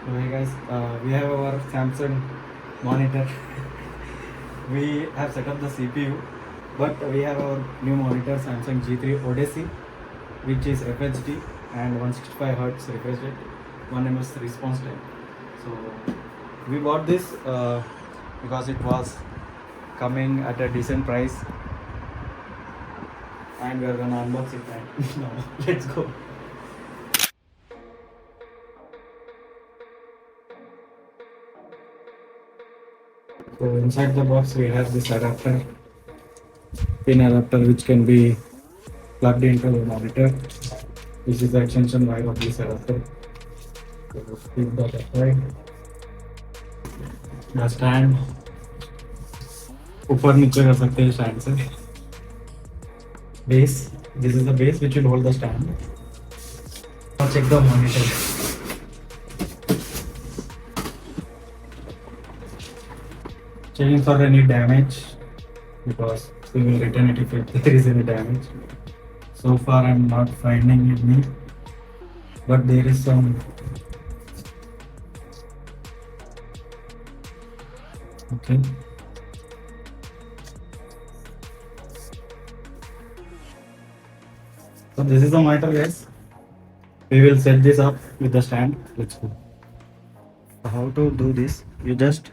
So hey guys, we have our Samsung monitor. We have set up the CPU, but we have our new monitor Samsung G3 Odyssey, which is FHD and 165 Hz refresh rate, 1 ms response time. So we bought this because it was coming at a decent price, and we are gonna unbox it right now. Let's go. So inside the box we have this adapter, pin adapter, which can be plugged into the monitor. This is the extension wire of this adapter. So keep that aside. The stand ऊपर नीचे कर सकते हैं stand से. Base. This is the base which will hold the stand. Now check the monitor. Checking for any damage, because we will return it if there is any damage. So far I'm not finding any, but there is some. Okay. So this is the monitor, guys. We will set this up with the stand. Let's go. How to do this? You just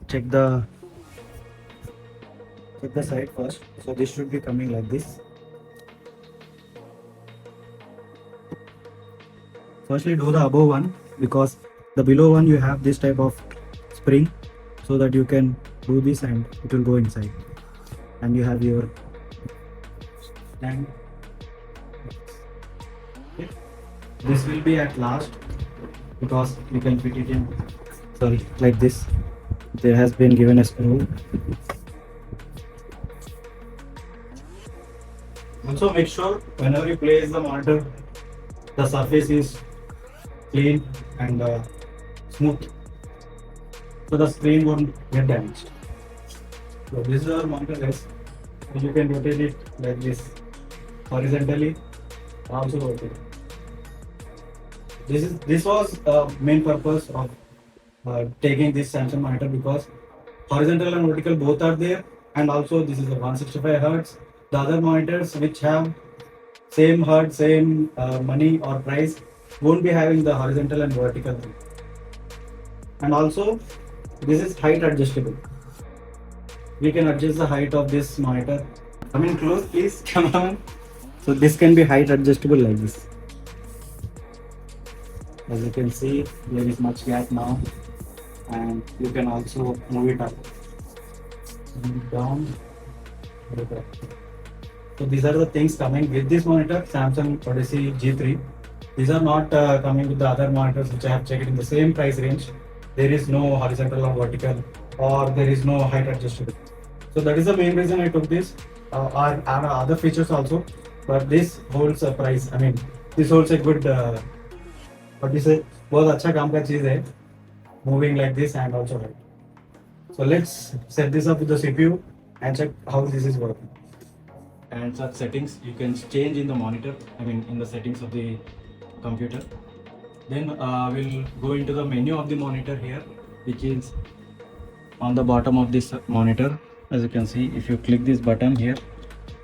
check the side first. So this should be coming like this. Firstly do the above one, because the below one you have this type of spring, so that you can do this and it will go inside, and you have your stand. Okay. This will be at last, because you can fit it in, sorry, like this. There has been given a screw. Also make sure whenever you place the monitor, the surface is clean and smooth, so the screen won't get damaged. So this is our monitor, guys. You can rotate it like this, horizontally, also rotate. This was main purpose of taking this Samsung monitor, because horizontal and vertical both are there, and also this is a 165 Hz. The other monitors which have same hertz, same money or price, won't be having the horizontal and vertical thing. And also this is height adjustable. We can adjust the height of this monitor. Come in close, please. Come on. So this can be height adjustable like this. As you can see, there is much gap now, and you can also move it up, move it down, move it up. So these are the things coming with this monitor, Samsung Odyssey G3. These are not coming with the other monitors which I have checked in the same price range. There is no horizontal or vertical, or there is no height adjustable. So that is the main reason I took this. Are other features also, but this holds a price. I mean, this holds a good. What is it? बहुत अच्छा काम का चीज है. Moving like this and also right. So let's set this up with the CPU and check how this is working. And such settings you can change in the monitor, I mean in the settings of the computer. Then we'll go into the menu of the monitor here, which is on the bottom of this monitor. As you can see, if you click this button here,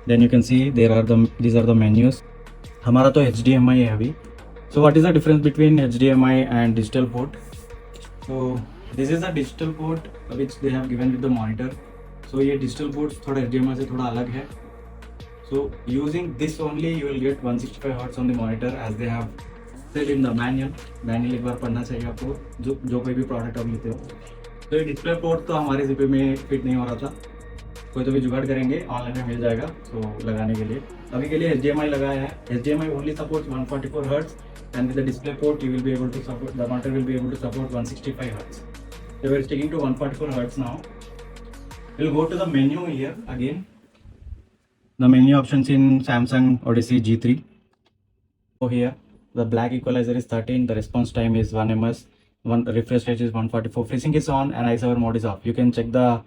then you can see these are the menus. हमारा तो HDMI है अभी. So what is the difference between HDMI and digital port? So this is a digital port which they have given with the monitor. So ये digital ports थोड़ा HDMI से थोड़ा अलग है. So using this only you will get 165 Hz on the monitor, as they have said in the manual. Manual एक बार पढ़ना चाहिए आपको, जो कोई भी प्रोडक्ट आप लेते हो. तो ये डिस्प्ले पोर्ट तो हमारे CPU में फिट नहीं हो रहा था. कोई तो भी जुगाड़ करेंगे, ऑनलाइन में मिल जाएगा तो लगाने के लिए. अभी के लिए HDMI लगाया है. HDMI only supports 144 Hz, and with the display port you will be able to support, the monitor will be able to support 165 Hz. So we are sticking to 144 Hz now. We'll go to the menu here again. The menu options in Samsung Odyssey G3. So here the black equalizer is 13, the response time is 1 ms, one refresh rate is 144, FreeSync is on, and iServer mode is off. You can check the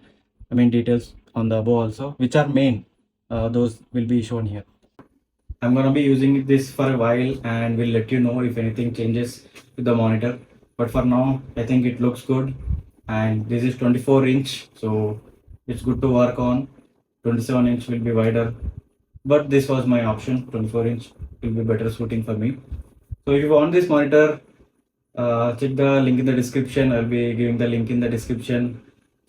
details on the above also, which are main. Those will be shown here. I'm gonna be using this for a while, and we'll let you know if anything changes with the monitor. but for now I think it looks good. And this is 24 inch, so it's good to work on. 27 inch will be wider, but this was my option. 24 inch will be better suiting for me. So if you want this monitor, check the link in the description. I'll be giving the link in the description,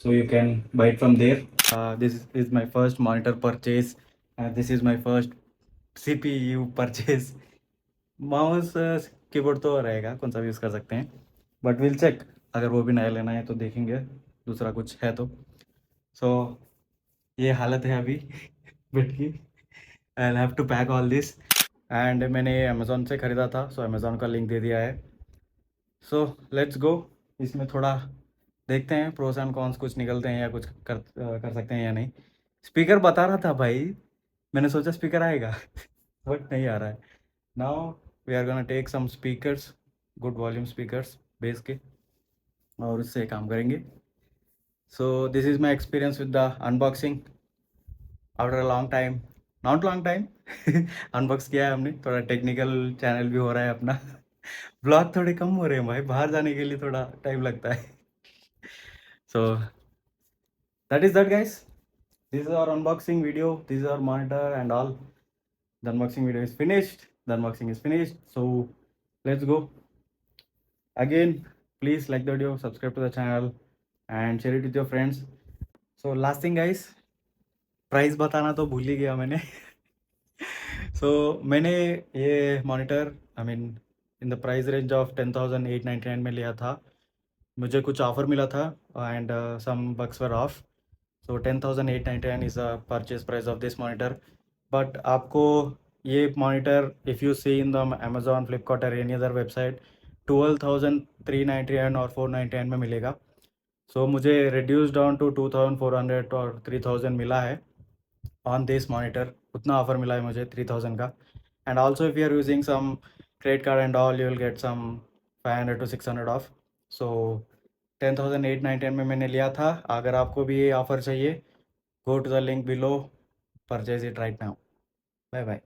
so you can buy it from there. This is my first monitor purchase, and this is my first CPU purchase. Mouse keyboard तो रहेगा, कौन सा भी use कर सकते हैं, but will check, अगर वो भी नया लेना है तो देखेंगे, दूसरा कुछ है तो. सो ये हालत है अभी बेड की. I have to pack all this. And मैंने अमेज़ोन से ख़रीदा था, सो अमेज़ोन का लिंक दे दिया है. So let's go. इसमें थोड़ा देखते हैं प्रोस एंड कॉन्स कुछ निकलते हैं या कुछ कर सकते हैं या नहीं. स्पीकर बता रहा था भाई, मैंने सोचा स्पीकर आएगा बट नहीं आ रहा है. Now we are gonna take some speakers, good volume speakers bass के, और उससे काम करेंगे. So this is my experience with the unboxing after a long time. Not long time unbox किया है हमने. थोड़ा टेक्निकल चैनल भी हो रहा है अपना ब्लॉग थोड़े कम हो रहे हैं भाई, बाहर जाने के लिए थोड़ा टाइम लगता है. सो that is that, guys. This is our unboxing video. This is our monitor and all. The unboxing video is finished. The unboxing is finished. So let's go. Again, please like the video, subscribe to the channel and share it with your friends. So last thing, guys, price बताना तो भूल ही गया मैंने. So मैंने ये monitor I mean in the price range of 10,899 में लिया था. मुझे कुछ ऑफ़र मिला था and some bucks were off. So 10,899 is the purchase price of this monitor. But आपको ये monitor if you see in the Amazon, Flipkart और एनी अदर वेबसाइट 12,399 और 499 में मिलेगा. सो मुझे रिड्यूस डाउन टू 2,400 और 3,000 मिला है ऑन दिस मॉनिटर. उतना ऑफर मिला है मुझे 3,000 का. And also if you are using some credit card and all, you will get some 500 to 600 off. So 10,899 में मैंने लिया था. अगर आपको भी ये ऑफ़र चाहिए, go to the link below, purchase it right now. Bye bye.